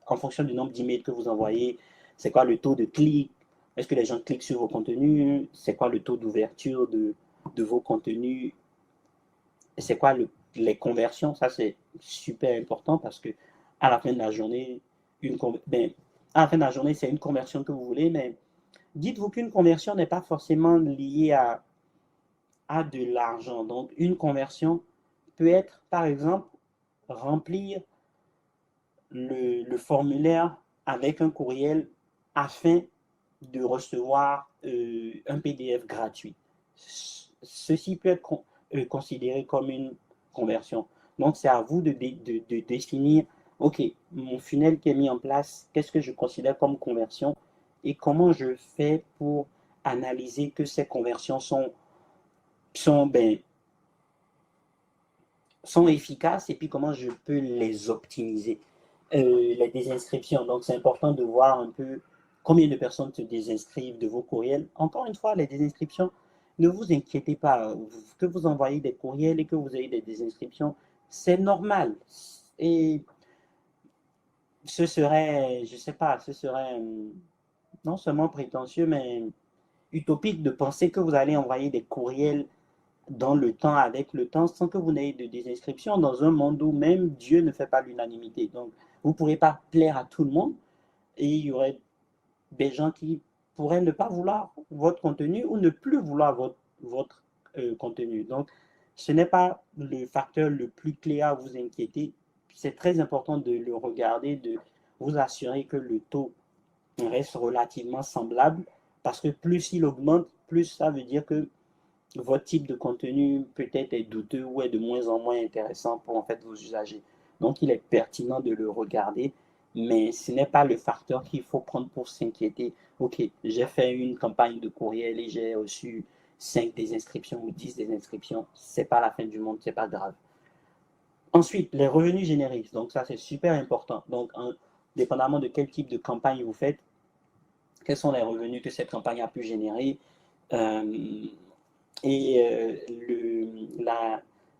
en fonction du nombre d'emails que vous envoyez, c'est quoi le taux de clic, est-ce que les gens cliquent sur vos contenus, c'est quoi le taux d'ouverture de vos contenus, c'est quoi les conversions, ça c'est super important parce que à la fin de la journée, à la fin de la journée, c'est une conversion que vous voulez, mais dites-vous qu'une conversion n'est pas forcément liée à de l'argent. Donc, une conversion peut être, par exemple, remplir le formulaire avec un courriel afin de recevoir un PDF gratuit. Ceci peut être considéré comme une conversion. Donc, c'est à vous de définir, OK, mon funnel qui est mis en place, qu'est-ce que je considère comme conversion et comment je fais pour analyser que ces conversions sont, ben, sont efficaces et puis comment je peux les optimiser. Les désinscriptions, donc c'est important de voir un peu combien de personnes se désinscrivent de vos courriels. Encore une fois, les désinscriptions, ne vous inquiétez pas, que vous envoyez des courriels et que vous ayez des désinscriptions, c'est normal. Et ce serait, je sais pas, ce serait non seulement prétentieux, mais utopique de penser que vous allez envoyer des courriels dans le temps, avec le temps, sans que vous n'ayez de désinscription, dans un monde où même Dieu ne fait pas l'unanimité. Donc, vous ne pourrez pas plaire à tout le monde et il y aurait des gens qui pourraient ne pas vouloir votre contenu ou ne plus vouloir votre contenu. Donc, ce n'est pas le facteur le plus clé à vous inquiéter. C'est très important de le regarder, de vous assurer que le taux reste relativement semblable parce que plus il augmente, plus ça veut dire que votre type de contenu peut-être est douteux ou est de moins en moins intéressant pour en fait vos usagers. Donc, il est pertinent de le regarder, mais ce n'est pas le facteur qu'il faut prendre pour s'inquiéter. Ok, j'ai fait une campagne de courriel et j'ai reçu 5 des inscriptions ou 10 des inscriptions. C'est pas la fin du monde, c'est pas grave. Ensuite, les revenus générés. Donc, ça, c'est super important. Donc, dépendamment de quel type de campagne vous faites, quels sont les revenus que cette campagne a pu générer. Euh, et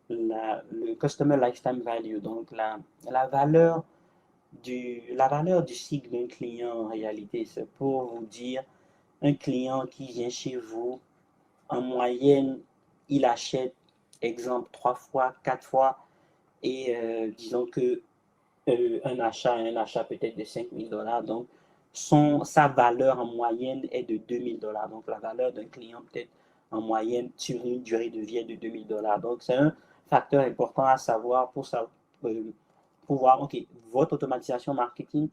le Customer Lifetime Value, donc la valeur la valeur du cycle d'un client en réalité, c'est pour vous dire un client qui vient chez vous, en moyenne, il achète, exemple, 3 fois, 4 fois, et disons que un achat peut-être de 5 000 $. Donc, sa valeur en moyenne est de 2000 $. Donc, la valeur d'un client peut-être en moyenne sur une durée de vie est de 2000 $. Donc, c'est un facteur important à savoir pour voir, OK, votre automatisation marketing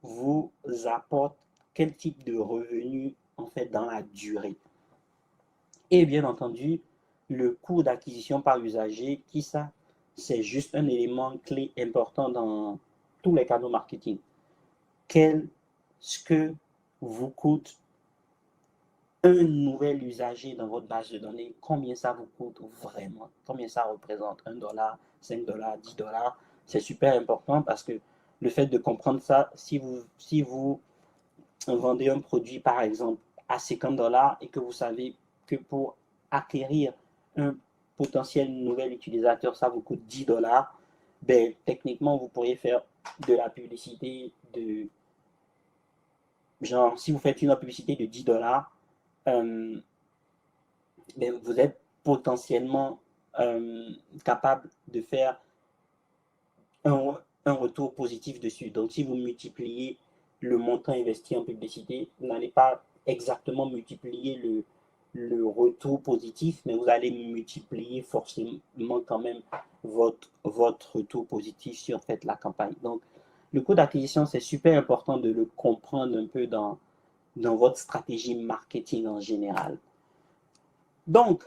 vous apporte quel type de revenu en fait dans la durée. Et bien entendu, le coût d'acquisition par usager, qui ça, c'est juste un élément clé important dans tous les canaux marketing. Qu'est-ce que vous coûte un nouvel usager dans votre base de données? Combien ça vous coûte vraiment? Combien ça représente? 1 $, 5 $, 10 $? C'est super important parce que le fait de comprendre ça, si vous vendez un produit par exemple à 50 $ et que vous savez que pour acquérir un potentiel nouvel utilisateur, ça vous coûte 10 $, ben, techniquement, vous pourriez faire de la publicité de genre, si vous faites une publicité de 10 $, ben, vous êtes potentiellement capable de faire un retour positif dessus. Donc, si vous multipliez le montant investi en publicité, vous n'allez pas exactement multiplier le retour positif, mais vous allez multiplier forcément quand même votre retour positif sur en fait, la campagne. Donc, le coût d'acquisition, c'est super important de le comprendre un peu dans votre stratégie marketing en général. Donc,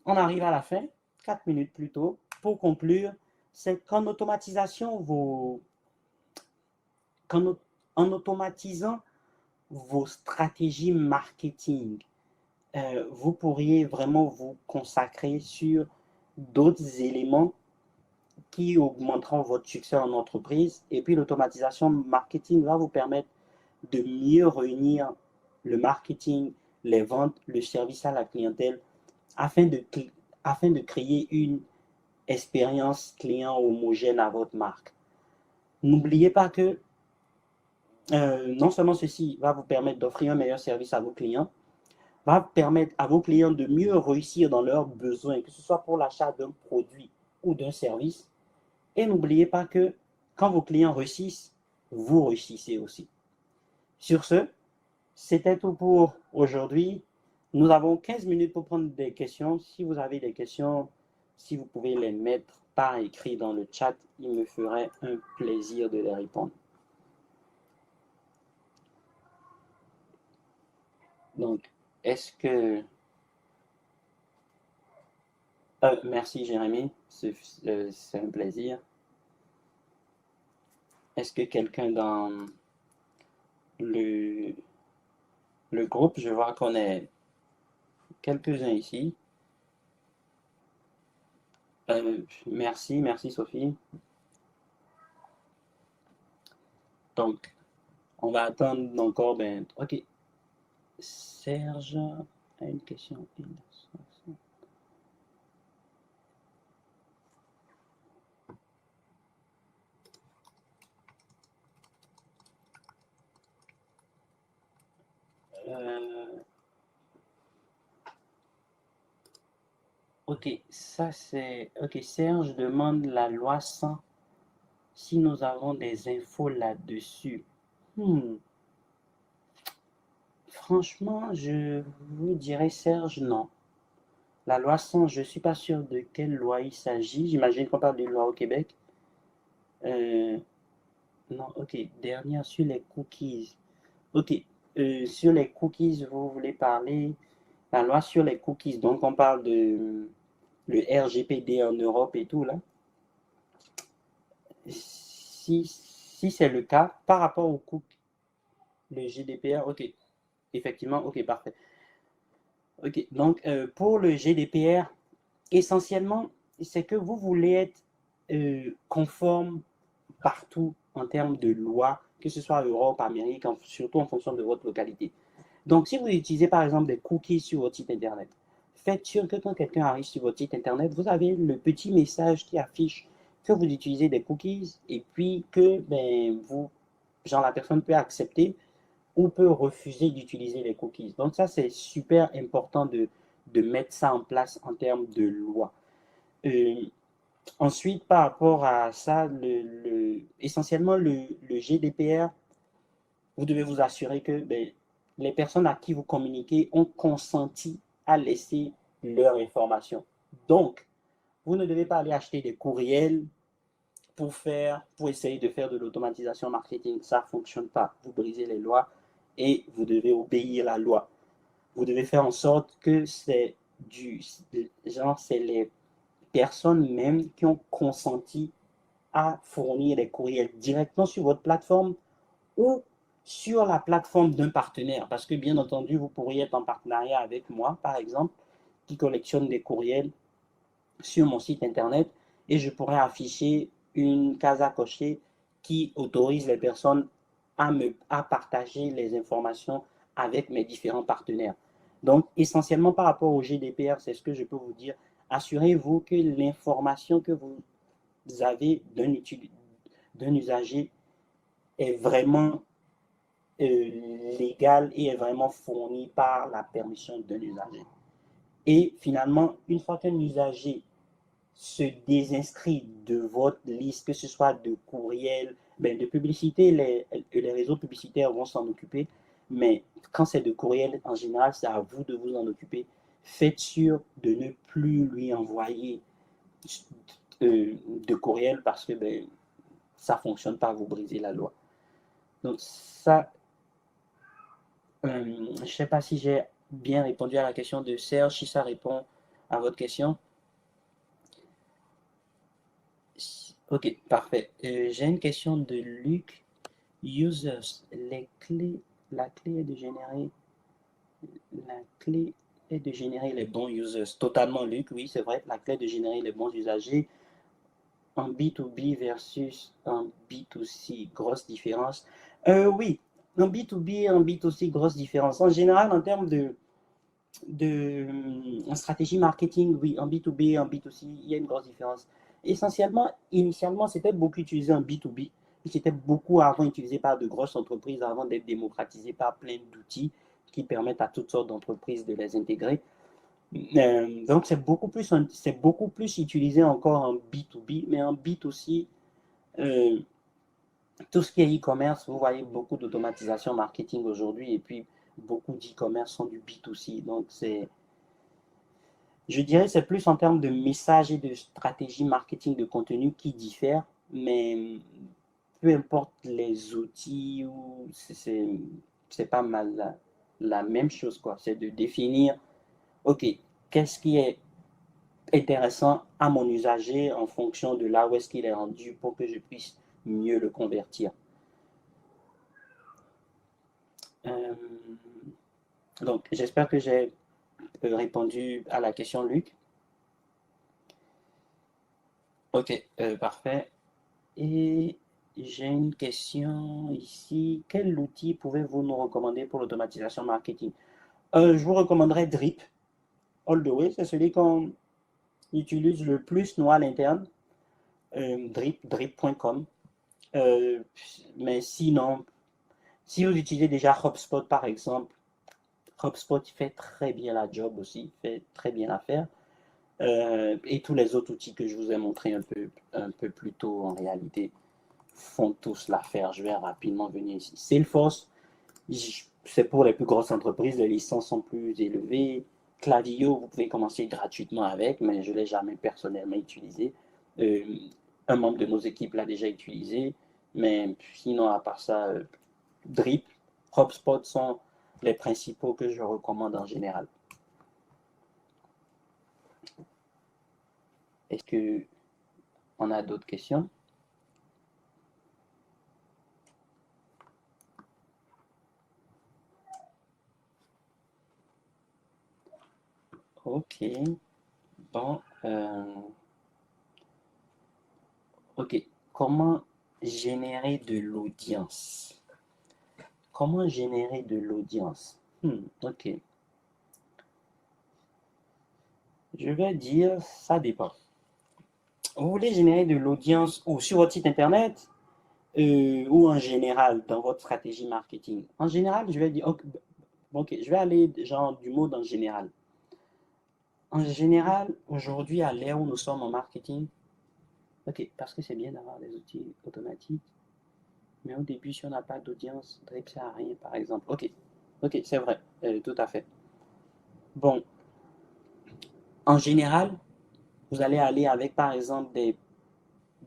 on arrive à la fin, 4 minutes plus tôt. Pour conclure, c'est qu'en automatisation, en automatisant vos stratégies marketing, vous pourriez vraiment vous consacrer sur d'autres éléments qui augmenteront votre succès en entreprise. Et puis, l'automatisation marketing va vous permettre de mieux réunir le marketing, les ventes, le service à la clientèle afin de créer une expérience client homogène à votre marque. N'oubliez pas que non seulement ceci va vous permettre d'offrir un meilleur service à vos clients, va permettre à vos clients de mieux réussir dans leurs besoins, que ce soit pour l'achat d'un produit ou d'un service. Et n'oubliez pas que quand vos clients réussissent, vous réussissez aussi. Sur ce, c'était tout pour aujourd'hui. Nous avons 15 minutes pour prendre des questions. Si vous avez des questions, si vous pouvez les mettre par écrit dans le chat, il me ferait un plaisir de les répondre. Donc, est-ce que... merci Jérémy, c'est un plaisir. Est-ce que quelqu'un dans le groupe, je vois qu'on est quelques-uns ici. Merci Sophie. Donc, on va attendre encore. Ok. Serge a une question. Ok, ça c'est... Ok, Serge demande la loi 100 si nous avons des infos là-dessus. Franchement, je vous dirais Serge, non. La loi 100, je ne suis pas sûr de quelle loi il s'agit. J'imagine qu'on parle d'une loi au Québec. Non, ok. Dernière sur les cookies. Ok. Sur les cookies, vous voulez parler la loi sur les cookies. Donc, on parle de le RGPD en Europe et tout, là. Si c'est le cas, par rapport au cookies, le GDPR, ok. Effectivement, ok, parfait. Ok, donc, pour le GDPR, essentiellement, c'est que vous voulez être conforme partout en termes de loi, que ce soit Europe, Amérique, surtout en fonction de votre localité. Donc, si vous utilisez par exemple des cookies sur votre site internet, faites sûr que quand quelqu'un arrive sur votre site internet, vous avez le petit message qui affiche que vous utilisez des cookies et puis que la personne peut accepter ou peut refuser d'utiliser les cookies. Donc, ça, c'est super important de mettre ça en place en termes de loi. Ensuite, par rapport à ça, essentiellement, le GDPR vous devez vous assurer que les personnes à qui vous communiquez ont consenti à laisser leur information. Donc, vous ne devez pas aller acheter des courriels pour essayer de faire de l'automatisation marketing. Ça ne fonctionne pas. Vous brisez les lois et vous devez obéir à la loi. Vous devez faire en sorte que c'est les personnes même qui ont consenti à fournir des courriels directement sur votre plateforme ou sur la plateforme d'un partenaire. Parce que bien entendu, vous pourriez être en partenariat avec moi, par exemple, qui collectionne des courriels sur mon site internet et je pourrais afficher une case à cocher qui autorise les personnes à partager les informations avec mes différents partenaires. Donc, essentiellement par rapport au GDPR, c'est ce que je peux vous dire. Assurez-vous que l'information que vous avez d'un usager est vraiment légale et est vraiment fournie par la permission d'un usager. Et finalement, une fois qu'un usager se désinscrit de votre liste, que ce soit de courriel, de publicité, les réseaux publicitaires vont s'en occuper, mais quand c'est de courriel, en général, c'est à vous de vous en occuper. Faites sûr de ne plus lui envoyer de courriel parce que ça ne fonctionne pas, vous brisez la loi. Donc ça, je ne sais pas si j'ai bien répondu à la question de Serge, si ça répond à votre question. Ok, parfait. J'ai une question de Luc. Users, la clé est de générer, la clé est de générer les bons users. Totalement, Luc, oui, c'est vrai. La clé est de générer les bons usagers en B2B versus en B2C. Grosse différence. Oui, en B2B et en B2C, grosse différence. En général, en termes en stratégie marketing, oui, en B2B et en B2C, il y a une grosse différence. Essentiellement, initialement, c'était beaucoup utilisé en B2B. C'était beaucoup avant utilisé par de grosses entreprises avant d'être démocratisé par plein d'outils qui permettent à toutes sortes d'entreprises de les intégrer. Donc, c'est beaucoup plus utilisé encore en B2B, mais en B2C, euh, tout ce qui est e-commerce, vous voyez beaucoup d'automatisation marketing aujourd'hui et puis beaucoup d'e-commerce sont du B2C. Donc, je dirais que c'est plus en termes de message et de stratégie marketing de contenu qui diffèrent, mais peu importe les outils, c'est pas mal la même chose, quoi. C'est de définir, OK, qu'est-ce qui est intéressant à mon usager en fonction de là où est-ce qu'il est rendu pour que je puisse mieux le convertir. Euh, donc, j'espère que j'ai répondu à la question, Luc. Ok, parfait. Et j'ai une question ici. Quel outil pouvez-vous nous recommander pour l'automatisation marketing? Je vous recommanderais Drip, all the way. C'est celui qu'on utilise le plus, nous, à l'interne. Drip.com. Euh, mais sinon, si vous utilisez déjà HubSpot, par exemple, HubSpot fait très bien la job aussi, fait très bien l'affaire. Et tous les autres outils que je vous ai montrés un peu plus tôt, en réalité, font tous l'affaire. Je vais rapidement venir ici. Salesforce, c'est pour les plus grosses entreprises, les licences sont plus élevées. Klaviyo, vous pouvez commencer gratuitement avec, mais je ne l'ai jamais personnellement utilisé. Euh, un membre de nos équipes l'a déjà utilisé, mais sinon, à part ça, Drip, HubSpot sont les principaux que je recommande en général. Est-ce qu'on a d'autres questions? Ok, bon, ok. Comment générer de l'audience? Comment générer de l'audience? Ok. Je vais dire, ça dépend. Vous voulez générer de l'audience ou sur votre site internet ou en général dans votre stratégie marketing? En général, je vais dire, ok, je vais aller genre du mode en général. En général, aujourd'hui, à l'ère où nous sommes en marketing, ok, parce que c'est bien d'avoir des outils automatiques. Mais au début, si on n'a pas d'audience, Drip sert à rien, par exemple. Ok, ok, c'est vrai, tout à fait. Bon, en général, vous allez aller avec, par exemple, des,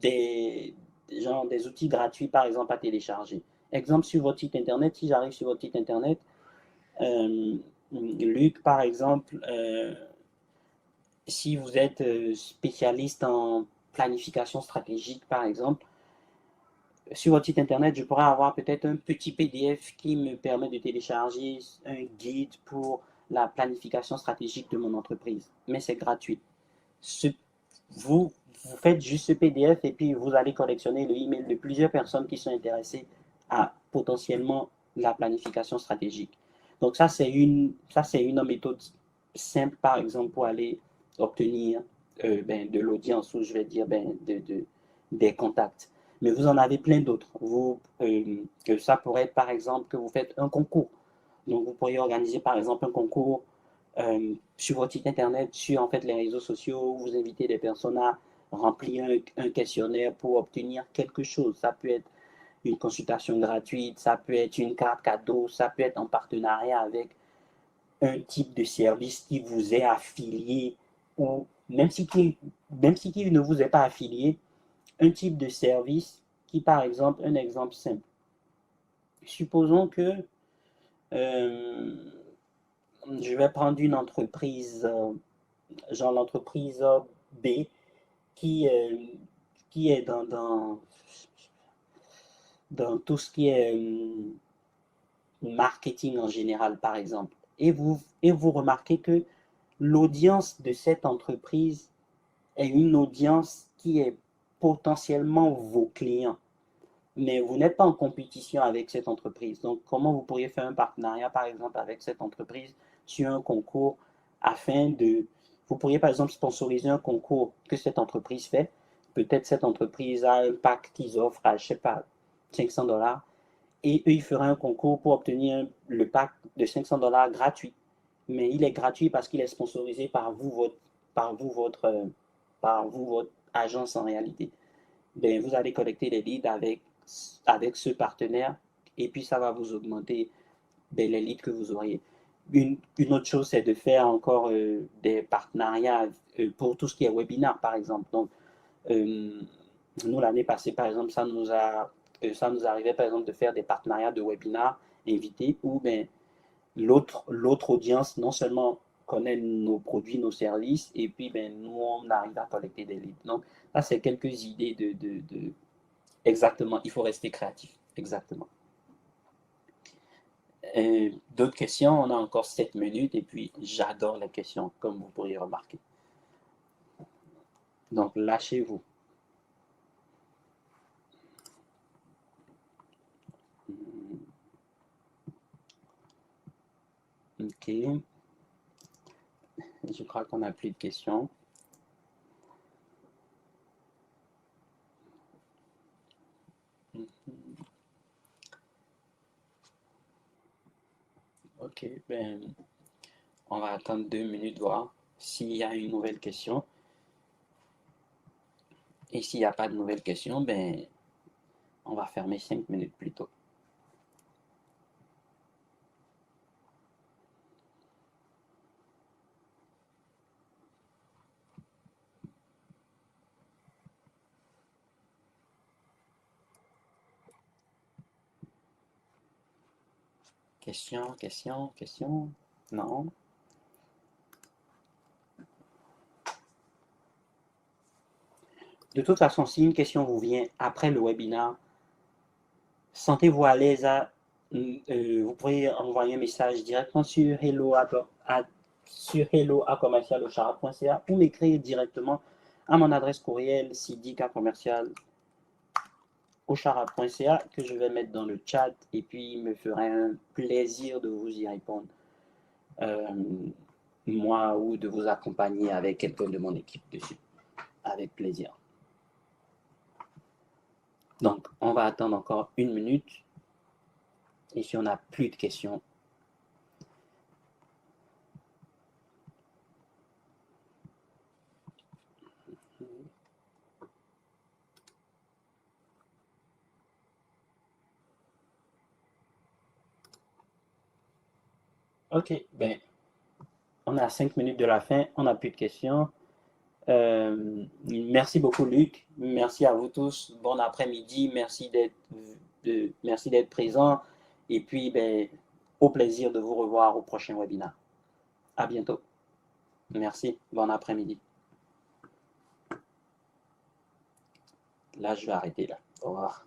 des outils gratuits, par exemple, à télécharger. Exemple, sur votre site internet, si j'arrive sur votre site internet, euh, Luc, par exemple, si vous êtes spécialiste en planification stratégique, par exemple, sur votre site internet, je pourrais avoir peut-être un petit PDF qui me permet de télécharger un guide pour la planification stratégique de mon entreprise. Mais c'est gratuit. Ce, vous faites juste ce PDF et puis vous allez collectionner le email de plusieurs personnes qui sont intéressées à potentiellement la planification stratégique. Donc ça, c'est une méthode simple, par exemple, pour aller obtenir de l'audience ou je vais dire des contacts. Mais vous en avez plein d'autres. Ça pourrait être, par exemple, que vous faites un concours. Donc, vous pourriez organiser, par exemple, un concours sur votre site internet, sur en fait les réseaux sociaux, vous invitez des personnes à remplir un questionnaire pour obtenir quelque chose. Ça peut être une consultation gratuite, ça peut être une carte cadeau, ça peut être en partenariat avec un type de service qui vous est affilié ou même si qui ne vous est pas affilié, un type de service qui, par exemple, un exemple simple. Supposons que euh, je vais prendre une entreprise, genre l'entreprise B, qui, euh, qui est dans tout ce qui est marketing en général, par exemple. Et vous remarquez que l'audience de cette entreprise est une audience qui est potentiellement vos clients. Mais vous n'êtes pas en compétition avec cette entreprise. Donc, comment vous pourriez faire un partenariat, par exemple, avec cette entreprise sur un concours afin de... Vous pourriez, par exemple, sponsoriser un concours que cette entreprise fait. Peut-être cette entreprise a un pack qu'ils offrent à, je sais pas, 500 $. Et eux, ils feraient un concours pour obtenir le pack de 500 $ gratuit. Mais il est gratuit parce qu'il est sponsorisé par vous, par vous, votre, par vous, votre agence en réalité. Ben, vous allez collecter les leads avec ce partenaire et puis ça va vous augmenter les leads que vous auriez. Une autre chose, c'est de faire encore des partenariats pour tout ce qui est webinar, par exemple. Donc, euh, nous, l'année passée, par exemple, ça nous arrivait, par exemple, de faire des partenariats de webinars invités où ben, l'autre audience, non seulement connaît nos produits, nos services, et puis ben, nous, on arrive à collecter des leads. Donc, ça, c'est quelques idées exactement, il faut rester créatif. Exactement. D'autres questions? On a encore 7 minutes et puis j'adore les questions, comme vous pourriez remarquer. Donc, lâchez-vous. Ok. Je crois qu'on n'a plus de questions. Ok, ben, on va attendre 2 minutes, voir s'il y a une nouvelle question. Et s'il n'y a pas de nouvelle question, ben, on va fermer 5 minutes plus tôt. Question, question, question? Non? De toute façon, si une question vous vient après le webinaire, sentez-vous à l'aise vous pourrez envoyer un message directement sur hello@commercialochara.ca ou m'écrire directement à mon adresse courriel sidika@oshara.ca que je vais mettre dans le chat et puis il me ferait un plaisir de vous y répondre, euh, moi ou de vous accompagner avec quelqu'un de mon équipe dessus, avec plaisir. Donc, on va attendre encore 1 minute. Et si on n'a plus de questions, Ok, ben, on est à 5 minutes de la fin, on n'a plus de questions. Merci beaucoup, Luc. Merci à vous tous. Bon après-midi. Merci d'être présent. Et puis, ben, au plaisir de vous revoir au prochain webinaire. À bientôt. Merci. Bon après-midi. Là, je vais arrêter là. Au revoir.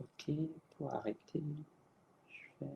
Ok, pour arrêter, je fais...